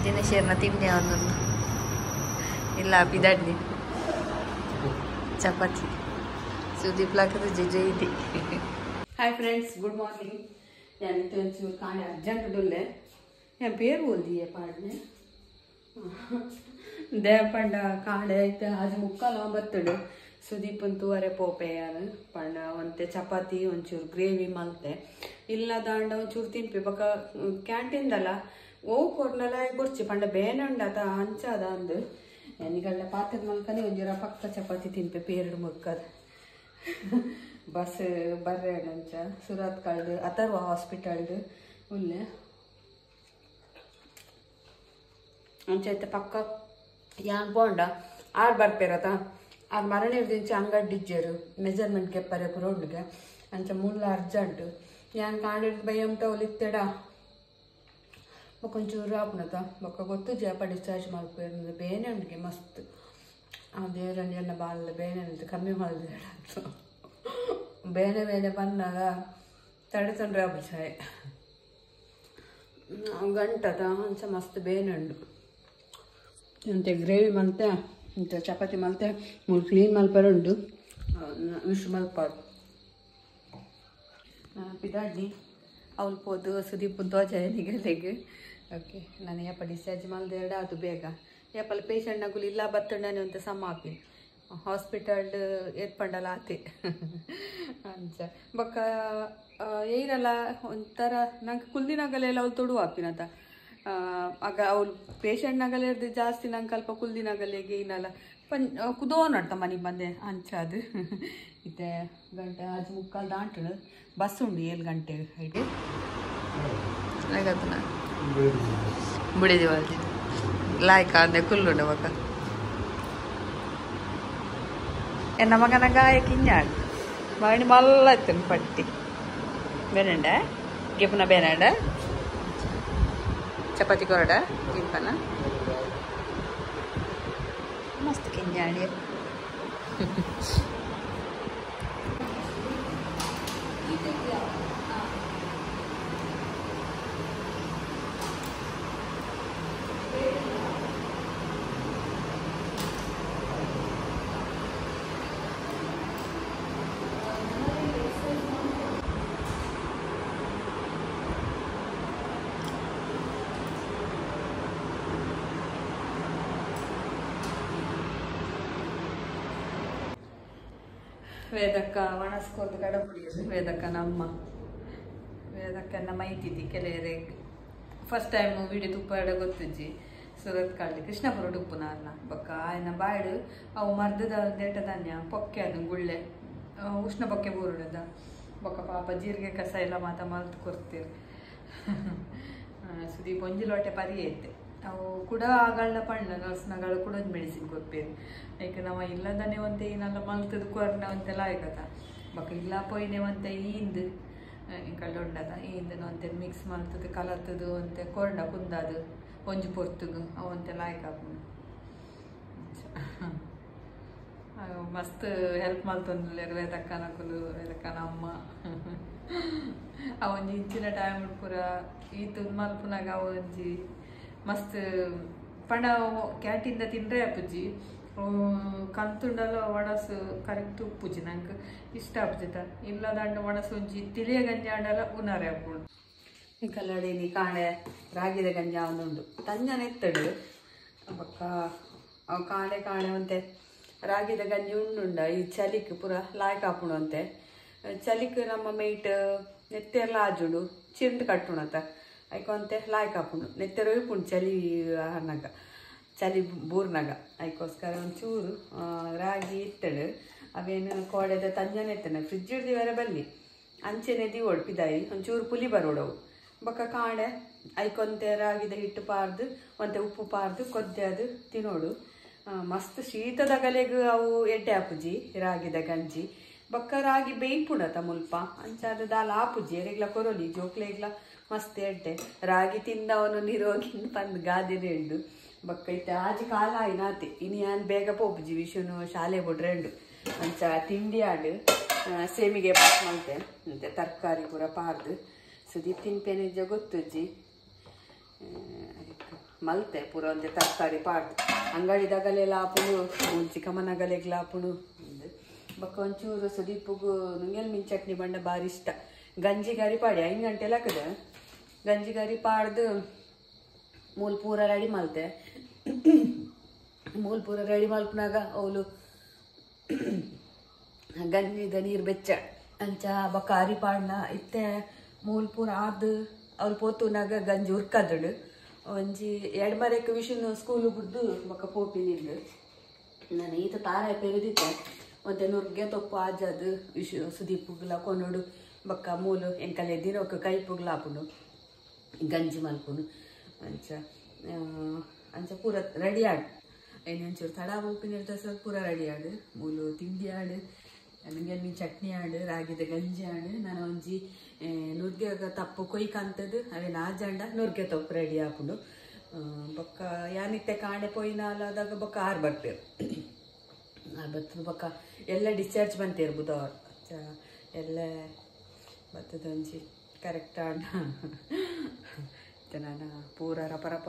ದಿನಶೇರ್ನ ತಿಂಡಿ ಅವನೊಂದು ಇಲ್ಲ ಬಿದಡ್ಲಿ ಚಪಾತಿ ಸುದೀಪ್ ಲಾಕದ ಜೆ ಇದೆ. Hi friends, good morning. यानी तो चूर कहानी अर्जेंट डुल्ले यहाँ पेर बोल दिए पाड़ने देवपंड कांडे इतने आज मुक्काल बत्तडे सुदीप तूवरे पोपे यार पंड ಒಂತೆ ಚಪಾತಿ ಒಂಚೂರು ಗ್ರೇವಿ ಮಲ್ತೆ ಇಲ್ಲ ದಾಂಡ ಒಂಚೂರು ತಿನ್ಪಿ ಬಕ ಕ್ಯಾಂಟೀನ್ ದಲ್ಲ ಓ ಕೊರ್ನಲ ಕೊರ್ಚಿ ಪಂಡ ಬೇನೆ ಉಂಡಾತ ಹಂಚಾದ ಅಂದು ಎನಿಗಳ್ಳ ಪಾತ್ರದ ಮಲ್ಕನೆ ಒಂಜೂರ ಪಕ್ಕ ಚಪಾತಿ ತಿನ್ಪೆ ಪೇರಡು ಮುಕ್ಕದ ಬಸ್ ಬರ್ರೆ ಅಂಚ ಸುರತ್ ಕಳ್ದು ಅಥರ್ವ ಹಾಸ್ಪಿಟಲ್ದು ಉಲ್ಲೆ ಅಂಚೈತೆ ಪಕ್ಕ ಯಾನ್ ಬೋಂಡ ಆರ್ ಬರ್ಪೇರತ ಆರ್ ಮರಣ ಹಿಡ್ದಿಂಚ ಅಂಗಡಿಜ್ಜರು ಮೆಜರ್ಮೆಂಟ್ ಕೆಪ್ಪರೆ ರೋಡ್ಗೆ ಅಂಚ ಮುಳ್ಳ ಅರ್ಜೆಂಟ್ ಯಾನ್ ಕಾಂಡಿಡ್ ಬೈಯಂಟ ಒಲಿತ್ತೆಡ ಬೊಕೊಂಚೂರು ಆಪುನತ ಬೊಕ್ಕ ಗೊತ್ತು ಜಾಪ ಡಿಸ್ಚಾರ್ಜ್ ಮಾಡ್ಪೇರು ಬೇನೆ ಉಂಡಿಗೆ ಮಸ್ತ್ ಆ ದೇವರನ್ನ ಎಣ್ಣ ಬಾಲ ಬೇನೆ ಕಮ್ಮಿ ಮಾಡಿದೆ ಬೇನೆ ಬೇನೆ ಬಂದಾಗ ತಡೆ ತೊಂದರೆ ಆಗ್ಬಿಡ್ಸಾಯ್ ಗಂಟದ ಅಂಚ ಮಸ್ತ್ ಬೇನೆ ಉಂಡು ಅಂತೆ ಗ್ರೇವಿ ಮಲ್ತೆ ಇಂಥ ಚಪಾತಿ ಮಲ್ತೆ ಮೂರು ಕ್ಲೀನ್ ಮಲ್ಪರ ಉಂಡು ವಿಶ್ ಮಲ್ಪಾರು ಪಿದಾಡ್ನಿ ಅವಳು ಪೋದು ಸುದೀಪ್ ಧ್ವಜ ನಿಗಲೆಗೆ ಓಕೆ ನಾನು ಯಪ್ಪ ಡಿಸ್ಚಾರ್ಜ್ ಮಲ್ದೆ ಅದು ಬೇಗ ಯಪ್ಪಲ್ಲಿ ಪೇಷಂಟ್ನಾಗಲು ಇಲ್ಲ ಬತ್ತಣ್ಣನೆ ಅಂತ ಸಮ ಹಾಕಿ ಹಾಸ್ಪಿಟಲ್ ಏತ್ಪಂಡಲ್ಲ ಆತೆ ಅಂಚ ಬೊಕ್ಕ ಏರಲ್ಲ ಒಂಥರ ನಂಗೆ ಕುಲ್ದಿನಾಗಲೆಲ್ಲ ಅವ್ಳು ತೊಡು ಹಾಪಿನತ ಆಗ ಅವಳು ಪೇಷಂಟ್ನಾಗಲೇ ಇರ್ದು ಜಾಸ್ತಿ ನಂಗೆ ಅಲ್ಪ ಕುಲ್ದಿನಾಗಲೆಗೆ ಏನಲ್ಲ ಕುದೋ ನಡ್ತ ಮನೆಗೆ ಬಂದೆ ಅಂಚ ಅದು ಇತ್ತೆ ಗಂಟೆ ಆಜು ಮುಕ್ಕಾಲು ದಾಂಟು ಬಸ್ ಉಂಡು 7 ಗಂಟೆ ಹೈಗೆ ಆಗತ್ತನ ಬಿಡಿದಿ ಬಾಲ್ದಿ ಲಾಯ್ಕ ಅಂದೆ ಕುಲ್ಲುಂಡ ಬಕ ಎನ್ನ ಮಗನ ಗಾಯ ಕಿಂಜಾಡ್ ಮಗನಿ ಮಲ್ಲ ಇತ್ತನು ಪಟ್ಟಿ ಬೇನಂಡ ಗೆಪುನ ಬೇನಂಡ ಚಪಾತಿ ಕೊರಡ ತಿನ್ಪನ ಮಸ್ತ್ ಕಿಂಜಾಡಿ ವೇದಕ್ಕ ಒಣಸ್ಕೋದು ಕಡಪುಡಿಯೋದು ವೇದಕ್ಕನ ಅಮ್ಮ ವೇದಕ್ಕನ ಮೈತಿದ್ದಿ ಕೆಲವರೆ ಫಸ್ಟ್ ಟೈಮ್ ವಿಡಿಯೋ ತುಪ್ಪಾಡ ಗೊತ್ತಿಜ್ಜಿ ಸುರತ್ ಕಳ್ಳಿ ಕೃಷ್ಣಪುರ ಉಪ್ಪು ನಾರ್ನ ಬೊಕ್ಕ ಆಯ್ನ ಬಾಯ್ಡು ಅವು ಮರ್ದದ ದೇಟ ಧಾನ್ಯ ಪೊಕ್ಕೆ ಅದು ಗುಳ್ಳೆ ಉಷ್ಣ ಪೊಕ್ಕೆ ಬೂರುಡದ ಬೊಕ್ಕ ಪಾಪ ಜೀರಿಗೆ ಕಸ ಎಲ್ಲ ಮಾತ ಮಲ್ತು ಕೊಡ್ತೀರಿ ಸುದೀಪ್ ಒಂಜಿ ಲೋಟೆ ಪರಿ ಐತೆ ಅವು ಕೂಡ ಆಗಳನ್ನ ಪಣ್ಣ ನರ್ಸ್ನಗಳು ಕೂಡ ಒಂದು ಮೆಡಿಸಿನ್ ಕೊಡ್ಪೇರು ಯಾಕೆ ನಾವು ಇಲ್ಲದನೇ ಒಂತೆ ಏನೆಲ್ಲ ಮಲ್ತದು ಕೊರ್ನ ಅಂತೆಲ್ಲ ಆಯ್ಕತ್ತ ಬಕ್ಕ ಇಲ್ಲ ಪೊಯ್ನೆ ಒಂತೆ ಈಂದು ಕಳ್ಳ ಉಂಡದ ಈಂದನ ಒಂತೆ ಮಿಕ್ಸ್ ಮಲ್ತದು ಕಲತ್ತದು ಅಂತೆ ಕೊರ್ಡ ಕುಂದದು ಒಂಜಿ ಪೊರ್ತುಗು ಅವು ಅಂತೆಲ್ಲ ಆಯ್ಕಾಪು ಮಸ್ತ್ ಹೆಲ್ಪ್ ಮಲ್ತೊಂದು ವೇದಕ್ಕನಕುಲು ವೇದಕ್ಕನ ಅಮ್ಮ ಅವೊಂಜಿ ಇಂಚಿನ ಟೈಮ್ ಪೂರ ಈತು ಮಲ್ಪುನಾಗ ಅವೊಂಜಿ ಮಸ್ತ್ ಪಂಡ ಕ್ಯಾಂಟೀನ್ದ ತಿಂದ್ರೆ ಅಪ್ಪುಜಿ ಕಂತುಂಡಲ ಒಣಸು ಕರೆಕ್ಟ್ ಉಪ್ಪುಜಿ ನಂಗೆ ಇಷ್ಟ ಆಪ್ಜಿತ ಇಲ್ಲ ದಂಡ ಒಣಸು ಒಂಜಿ ತಿಳಿಯ ಗಂಜಿ ಆಂಡಲ ಉನಾರೆ ಅಪ್ಪುಡು ಈ ಕಲ್ಲಡಿ ಕಾಣೆ ರಾಗಿದ ಗಂಜಿ ಅವನುಂಡು ತಂಜನ ಎತ್ತಡು ಬೊಕ್ಕ ಅವು ಕಾಣೆ ಕಾಣೆ ಅಂತೆ ರಾಗಿದ ಗಂಜಿ ಉಂಡುಂಡ ಈ ಚಲಿಕ್ ಪೂರ ಲಾಯ್ಕ್ ಹಾಪುಡು ಅಂತೆ ಚಲಿಕ್ ನಮ್ಮ ಮೈಟ್ ನೆತ್ತೆಲ್ಲ ಆಜುಡು ಚಿಂಡು ಕಟ್ಟುಣತ ಐಕೊಂತೆ ಲಾಯ್ಕ್ ಹಾಪುಂಡು ನೆತ್ತೆರ ಉಪ್ಪುಂಡು ಚಲಿ ಹಣ್ಣಾಗ ಚಲಿ ಬೂರ್ನಾಗ ಅದಕ್ಕೋಸ್ಕರ ಒಂಚೂರು ರಾಗಿ ಇತ್ತಳು ಅವೇನು ಕೋಡೆದ ತಂಜನೆ ಎತ್ತನೆ ಫ್ರಿಜ್ ಹಿಡ್ದು ಬೇರೆ ಬಲ್ಲಿ ಅಂಚೆನೆ ದಿವೋಡು ಪಿದಾಯಿ ಒಂಚೂರು ಪುಲಿ ಬರೋಡವು ಬೊಕ್ಕ ಕಾಣೆ ಐಕೊಂತೆ ರಾಗಿದ ಹಿಟ್ಟು ಪಾರ್ದು ಒಂತೆ ಉಪ್ಪು ಪಾರ್ದು ಕೊದ್ದೆದು ತಿನ್ನೋಡು ಮಸ್ತ್ ಶೀತದ ಗಲೆಗೂ ಅವು ಎಡ್ಡೆ ಆಪುಜಿ ರಾಗಿದ ಗಂಜಿ ಬೊಕ್ಕ ರಾಗಿ ಬೇಯ್ಪುಡತ ಮುಲ್ಪ ಅಂಚಾದ ದಾಲ ಆಪುಜಿ ಎರೆಗ್ಲ ಕೊರೊಲಿ ಜೋಕ್ಲೆಗ್ಲ ಮಸ್ತ್ ಎಡ್ಡೆ ರಾಗಿ ತಿಂದವನು ನಿರೋಗಿ ಬಂದು ಗಾದೆನೇ ಉಂಡು ಬೊಕ್ಕ ಇತ್ತೆ ಆಜಿ ಕಾಲ ಆಯ್ನಾತೆ ಇನ್ನು ಯಾನ್ ಬೇಗ ಪೋಪುಜಿ ವಿಷುನು ಶಾಲೆ ಬಿಡ್ರೆಂಡು ಅಂಚ ತಿಂಡಿ ಆಡು ಸೇಮಿಗೆ ಬಾತ್ ಮಲ್ತೆ ಅಂತೆ ತರಕಾರಿ ಪೂರ ಪಾರ್ದು ಸುದೀಪ್ ತಿನ್ಪೇನೆ ಗೊತ್ತುಜ್ಜಿ ಮಲ್ತೆ ಪೂರ ಒಂದೇ ತರಕಾರಿ ಪಾಡ್ದು ಅಂಗಡಿದಾಗಲೆಲ್ಲ ಆಪುಡು ಚಿಕ್ಕಮ್ಮನಗಲೆಗ್ಲ ಆಪುಡು ಬಕ್ಕ ಒಂಚೂರು ಸುದೀಪಗೂ ನುಂಗೆಲ್ ಮೀನ್ ಚಟ್ನಿ ಬಂಡ ಭಾರಿ ಇಷ್ಟ ಗಂಜಿ ಗಾರಿ ಪಾಡಿ 5 ಗಂಟೆ ಲೆಕ್ಕದ ಗಂಜಿ ಗಾರಿ ಪಾಡ್ದು ಮೂಲ್ ಪೂರ ರೆಡಿ ಮಲ್ತೆ ಮೂಲ್ ಪೂರ ರೆಡಿ ಮಲ್ಪನಾಗ ಅವಳು ಗಂಜಿದ ನೀರು ಬೆಚ್ಚ ಅಂಚ ಬಕ್ಕ ಅರಿ ಪಾಡ್ನ ಇತ್ತೆ ಮೂಲ್ ಪೂರ ಆದ್ ಅವ್ರು ಪೋತುನಾಗ ಗಂಜಿ ಉರ್ಕದಡು ಒಂಜಿ 2 ವಿಷನು ಸ್ಕೂಲು ಬಿಡ್ದು ಬಕ್ಕ ಪೋಪಿನಿದ್ದು ನಾನು ಈತ ತಾರಾಯ ಪೆರಿದಿತ್ತೆ ಮತ್ತೆ ನುರ್ಗೆ ತೊಪ್ಪು ಆಜದು ವಿಷು ಸುದೀಪುಗ್ಲ ಕೊನೋಡು ಬಕ್ಕ ಮೂಲು ಎಂಕಲೆ ದಿನಕ್ಕೆ ಕೈಪುಗ್ಲ ಆಪುಡು ಗಂಜಿ ಮಲ್ಪುನು ಅಂಚ ಅಂಚ ಪೂರ ರೆಡಿ ಆಡು ಒಂಚೂರು ತಡ ಉಪ್ಪಿನ ಸ್ವಲ್ಪ ಪೂರ ರೆಡಿ ಆಡು ಮೂಲು ತಿಂಡಿ ಆಡು ನನಗೆ ಮೀನು ಚಟ್ನಿ ಆಡು ರಾಗಿದ ಗಂಜಿ ಆಡು ನಾನು ಒಂಜಿ ನುರ್ಗೆ ತಪ್ಪು ಕೊಯ್ಕಂತದ್ದು ಅವೇನು ಆಜಂಡ ನುರ್ಗೆ ತೊಪ್ಪು ರೆಡಿ ಆಪುಡು ಬೊಕ್ಕ ಯಾನಿತ್ತೆ ಕಾಣೆ ಪೊಯ್ನಾಲಾದಾಗ ಬೊಕ್ಕ ಆರು ಬರ್ತೇವೆ ಬರ್ತದೆ ಬೊಕ್ಕ ಎಲ್ಲ ಡಿಸ್ಚಾರ್ಜ್ ಬಂತೇರು ಬುಧವಾರ ಎಲ್ಲ ಬರ್ತದ ಒಂಜಿ ಕರೆಕ್ಟ್ ಆಡ ನಾನು ಪೂರ ರಪರಪ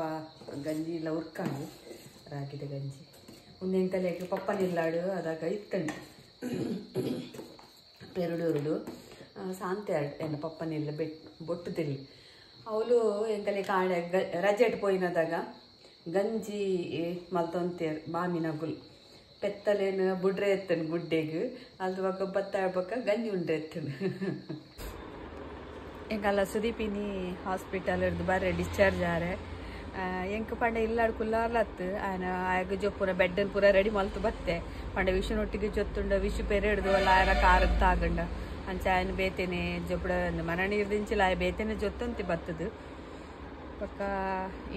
ಗಂಜಿ ಎಲ್ಲ ಉರ್ಕೊಂಡು ರಾಗಿದ ಗಂಜಿ ಮುಂದಿನ ತಲೆಗೆ ಪಪ್ಪನಿಲ್ಲಾಡು ಅದಾಗ ಇತ್ತಂಡು ಪೆರಡು ಸಾಂತೆ ಆಡು ಎನ್ನ ಪಪ್ಪನಿಲ್ಲ ಬೊಟ್ಟು ತೆಲ್ಲಿ ಅವಳು ಎಂಕಲೆ ಕಾಣೆ ರಜೆಟ್ ಪೋಯಿನದಾಗ ಗಂಜಿ ಮಲ್ತೊಂತೇರು ಮಾಮಿನಗುಲ್ ಪೆತ್ತಲೇನು ಬುಡ್ರೆ ಎತ್ತನು ಗುಡ್ಡೆಗೆ ಅದು ಬಕ್ಕ ಭತ್ತ ಆಡ್ಬೇಕ ಗಂಜಿ ಉಂಡ್ರೆ ಎತ್ತನು ಎಂಕಲ್ಲ ಸುದೀಪಿನಿ ಹಾಸ್ಪಿಟಲ್ ಹಿಡ್ದು ಬರ್ರೆ ಡಿಸ್ಚಾರ್ಜ್ ಆರೆ ಎಂಕ ಪಂಡ ಇಲ್ಲಾಡು ಕುಲ್ಲಾರ್ಲತ್ತು ಆಗ ಜೊಪ್ಪುನ ಬೆಡ್ಡನ್ ಪೂರ ರೆಡಿ ಮಲ್ತು ಬತ್ತೆ ಪಂಡ ವಿಷುನೊಟ್ಟಿಗೆ ಜೊತ್ತುಂಡ ವಿಷು ಪೆರೆಡ್ದು ಅಲ್ಲ ಆಯರ ಕಾರದ ತಾಗಂಡ ಅಂಚ ಆಯನ ಬೇತೇನೆ ಜೊಪ್ಪುಡ ಮರಣಿ ಇರ್ದಿಂಚಿಲ್ಲ ಆಯ ಬೇತೇನೆ ಜೊತ್ತಂತಿ ಬತ್ತದು ಪಕ್ಕ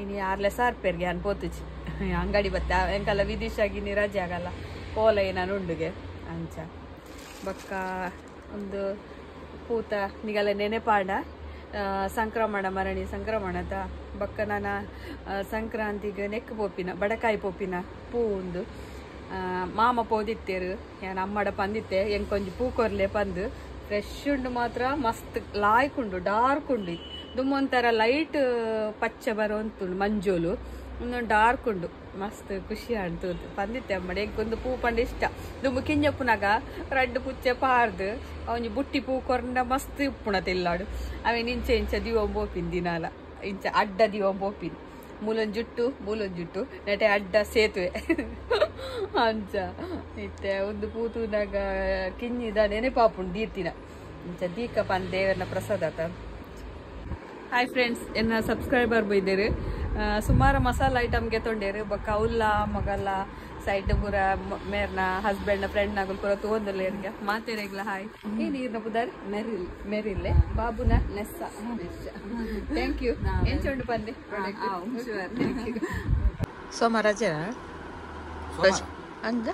ಇನಿ 6 ಸಾರ್ಪೇರ್ಗೆ ಅನ್ಪೋತುಚಿ ಅಂಗಡಿ ಬತ್ತೆ ಎಂಕಲ್ಲ ವಿದೇಶಾಗಿ ರಜೆ ಆಗಲ್ಲ ಕೋಲ ನಾನು ಉಂಡುಗೆ ಅಂಚ ಬಕ್ಕ ಒಂದು ಪೂತ ನಿಗಲ ನೆನೆಪಾಡ ಸಂಕ್ರಮಣ ಮರಣಿ ಸಂಕ್ರಮಣದ ಬಕ್ಕ ನಾನು ಸಂಕ್ರಾಂತಿಗೆ ನೆಕ್ ಪೋಪಿನ ಬಡಕಾಯಿ ಪೋಪಿನ ಪೂ ಉಂದು ಮಾಮ ಪೋದಿತ್ತೇರು ಏನು ಅಮ್ಮಡ ಪಂದಿತ್ತೆ ಎಂಕೊಂಜಿ ಪೂ ಕೊರ್ಲೆ ಪಂದು ಫ್ರೆಶ್ ಉಂಡು ಮಾತ್ರ ಮಸ್ತ್ ಲಾಯ್ಕುಂಡು ಡಾರ್ಕ್ ಉಂಡು ದುಮ್ಮೊಂಥರ ಲೈಟ್ ಪಚ್ಚ ಬರೋಂತುಂಡು ಮಂಜೋಲು ಒಂದೊಂದು ಡಾರ್ಕ್ ಉಂಡು ಮಸ್ತ್ ಖುಷಿ ಆಡ್ತದೆ ಪಂದಿತ್ತೆ ಅಮ್ಮಡಿ ಎಂಕೊಂದು ಪೂ ಪಂಡ ಇಷ್ಟ ದುಮ್ಮು ಕಿಂಜಪ್ಪುನಾಗ ರಡ್ಡು ಪುಚ್ಚೆ ಪಾರ್ದು ಅವನಿ ಬುಟ್ಟಿ ಪೂ ಕೊರ್ಂಡ ಮಸ್ತ್ ಉಪ್ಪುಣ ತಿಲ್ಲಾಡು ಅವೇನು ಇಂಚ ದಿವ ಬೋಪಿನ್ ದಿನಾಲ ಇಂಚ ಅಡ್ಡ ದಿವ ಬೋಪಿನ್ ಮೂಲೊಂದು ಜುಟ್ಟು ನೆಟೆ ಅಡ್ಡ ಸೇತುವೆ ಅಂಚ ಇತ್ತೆ ಒಂದು ಪೂತುನಾಗ ಕಿಂಜಿದ ನೆನೆಪಾಪುಂಡು ದೀರ್ತಿನ ಇಂಚ ದೀಕ ಪನ್ ದೇವರನ ಪ್ರಸಾದ ಹಾಯ್ ಫ್ರೆಂಡ್ಸ್ ಎನ್ನ ಸಬ್ಸ್ಕ್ರೈಬರ್ ಬೈದೇರು ಸುಮಾರು ಮಸಾಲ ಐಟಮ್ಗೆ ತೊಂಡೇರು ಬೊಕ್ಕ ಅವ್ಲ ಮಗಲ್ಲ ಸೈಡ್ ಪೂರ ಮೇರ್ನ ಹಸ್ಬೆಂಡ್ನ ಫ್ರೆಂಡ್ನಾಗಲ್ ಪೂರ ತೋಂದಲ್ಲೇರ್ಗೆ ಮಾತೇರೆಗ್ಲ ಹಾಯ್ ಈ ನೀರ್ನ ಪುದಾರ್ ಮೆರಿಲ್ಲೆ ಬಾಬುನ ನೆಸ್ಸ ಥ್ಯಾಂಕ್ ಯು ಎಂಚೊಂಡು ಬಂದೆ ಸೋಮ ರಜೆ ಅಂದ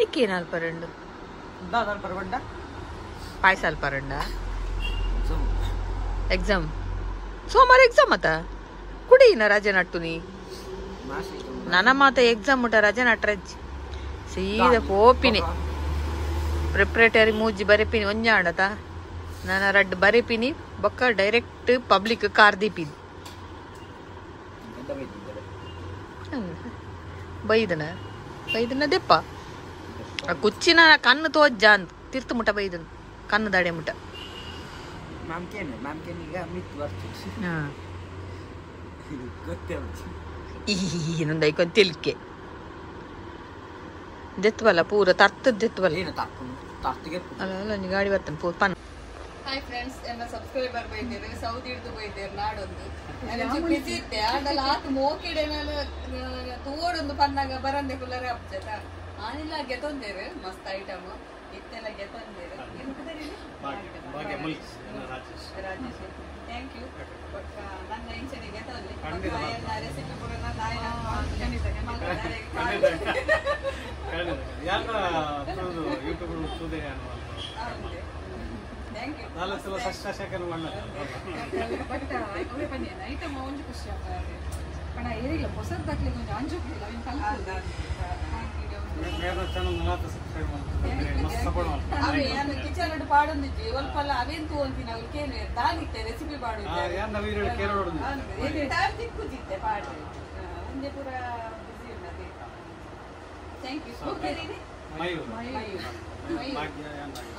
ನಿಕ್ಕೇನು ಪರಂಡು ಪಾಯಸ ಪರಂಡ ಎಕ್ಸಾಮ್ ಸೋಮವಾರ ಎಕ್ಸಾಮ್ ಅತ್ತ ಕುಡಿನ ರಜೆ ನಟ್ಟು ನೀ ನನ್ನ ಮಾತ ಎಕ್ಸಾಮ್ ಉಂಟ ರಜೆ ನಟ್ರಜ್ಜಿ ಸೀದಾ ಪೋಪಿನಿ ಪ್ರಿಪ್ರೇಟರಿ ಮೂಜಿ ಬರೆಪಿನಿ ಒಂಜಾಂಡತ ನಾನು ರಡ್ಡು ಬರೆಪಿನಿ ಬೊಕ್ಕ ಡೈರೆಕ್ಟ್ ಪಬ್ಲಿಕ್ ಕಾರ್ ದೀಪಿನಿ ಬೈದನ ದೆಪ್ಪ ಕುಚ್ಚಿನ ಕಣ್ಣು ತೋಜ್ಜ ಅಂತ ತಿರ್ತು ಮುಟ ಬೈದನು ಕಣ್ಣು ದಾಡೆ ಮುಟ ಇನ್ನೊಂದು ಐಕೊಂದು ತಿಲ್ಕೆ ದೆತ್ವಲ್ಲ ಪೂರ ತರ್ತದ ದೆತ್ವಲ್ಲ ಅಲ್ಲ ನೀ ಗಾಡಿ ಬರ್ತಾನೆ ಪೂರ ಪನ್ ಹಾಯ್ ಫ್ರೆಂಡ್ಸ್ ಎಲ್ಲ ಸಬ್ಸ್ಕ್ರೈಬರ್ ಬೈದೇರು ಸೌದಿ ಹಿಡಿದು ಬೈದೇರು ನಾಡೊಂದು ಬಿಸಿ ಇತ್ತೆ ಆಡಲ್ಲ ಆತು ಮೋಕಿಡೆ ಮೇಲೆ ತೋಡೊಂದು ಪನ್ನಾಗ ಬರಂದೆ ಕುಲ್ಲರೆ ಅಪ್ಸೆತ ಆನಿಲ್ಲ ಗೆತ್ತೊಂದೇರು ಮಸ್ತ್ ಐಟಮ್ ಇತ್ತೆಲ್ಲ ಗೆತ್ತೊಂದೇರು ರಾಜೇಶ್ ಥ್ಯಾಂಕ್ ಯು ಬಟ್ ನನ್ನ ಇಂಚನೆ ಗೆತ್ತೊಂದೆ ರೆಸಿಪಿ ಕೂಡ ಐಟಮ್ ಒಂದು ಖುಷಿ ಆಗ್ತದೆ ಪಣ ಏರಿಲ್ಲ ಹೊಸದಾಗ್ಲಿ ಕೊಂಚ ಅಂಜುಕ್ಕಿಲ್ಲ ಅವೇ ನಾನು ಕಿಚನ್ ಪಾಡೊಂದಿಜ್ಜಿ ಒಲ್ಪಲ್ಲ ಅವೇನ್ ತೋಂತೀನಿ ಅವ್ರು ಕೇಳಿ ದಾಗಿತ್ತೆ ರೆಸಿಪಿ ಪಾಡುದಿಕ್ಕುಜಿತ್ತೆ ಪಾಡ್ರೆ ಒಂದೇ ಪೂರ ಬಿಸಿ ಉಂಟದೆ ಥ್ಯಾಂಕ್ ಯು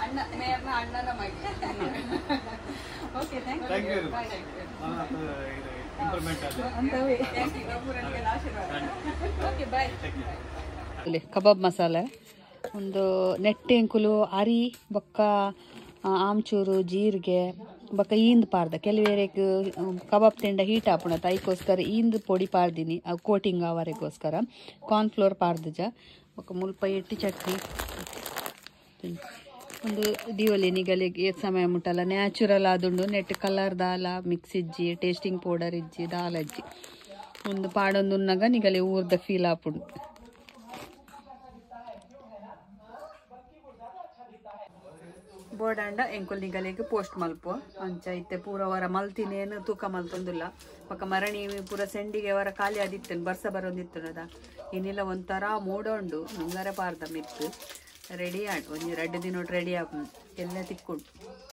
ಅಣ್ಣ ಮೇರ್ನ ಅಣ್ಣನ ಮಗಿ okay thank you okay bye. Kebab ಮಸಾಲೆ ಒಂದು ನೆಟ್ಟೆ ಎಂಕುಲು ಅರಿ ಬೊಕ್ಕ ಆಮ್ಚೂರು ಜೀರಿಗೆ ಬೊಕ್ಕ ಈಂದ್ ಪಾರ್ದ ಕೆಲವೇರೆಗ್ ಕಬಾಬ್ ತಿಂಡ ಹೀಟ್ ಆಪುಣತ ಅದಕ್ಕೋಸ್ಕರ ಈಂದ್ ಪೊಡಿ ಪಾರ್ದಿನಿ ಅವು ಕೋಟಿಂಗ್ ಆವರೆಗೋಸ್ಕರ ಕಾರ್ನ್ಫ್ಲೋರ್ ಪಾರ್ದಜ ಬೊಕ್ಕ ಮುಲ್ಪ ಎಟ್ಟಿ ಚಟ್ನಿ ಒಂದು ದಿವಲಿ ನಿಗಲಿಗೆ ಸಮಯ ಮುಟ್ಟಲ್ಲ ನ್ಯಾಚುರಲ್ ಆದುಂಡು ನೆಟ್ ಕಲರ್ ದಾಲ ಮಿಕ್ಸ್ ಇಜ್ಜಿ ಟೇಸ್ಟಿಂಗ್ ಪೌಡರ್ ಇಜ್ಜಿ ದಾಲ್ ಅಜ್ಜಿ ಒಂದು ಪಾಡೊಂದು ಉನ್ನಗ ನಿಗಲಿ ಊರ್ದ ಫೀಲ್ ಆಪುಂಡು. ಬೋಡಾಂಡ ಎಂಕುಲ್ ನಿಗಲಿಗೆ ಪೋಸ್ಟ್ ಮಲ್ಪು ಅಂಚ ಇತ್ತೆ ಪೂರ ವರ ಮಲ್ತಿನೇನು ತೂಕ ಮಲ್ತೊಂದುಲ್ಲ ಪಕ್ಕ ಮರಣಿ ಪೂರ ಸೆಂಡಿಗೆ ವರ ಖಾಲಿ ಆದಿತ್ತೇನು ಬರ್ಸ ಬರೋದಿತ್ತದ ಇನ್ನಿಲ್ಲ ಒಂಥರ ಮೂಡೋಂಡು ನಂಗರ ಪಾರ್ದ ಮಿತ್ತು ರೆಡಿ ಆಡು ಒಂದು 2 ದಿನ ರೆಡಿ ಆಪು ಎಲ್ಲ ತಿಕ್ಕೊಂಡು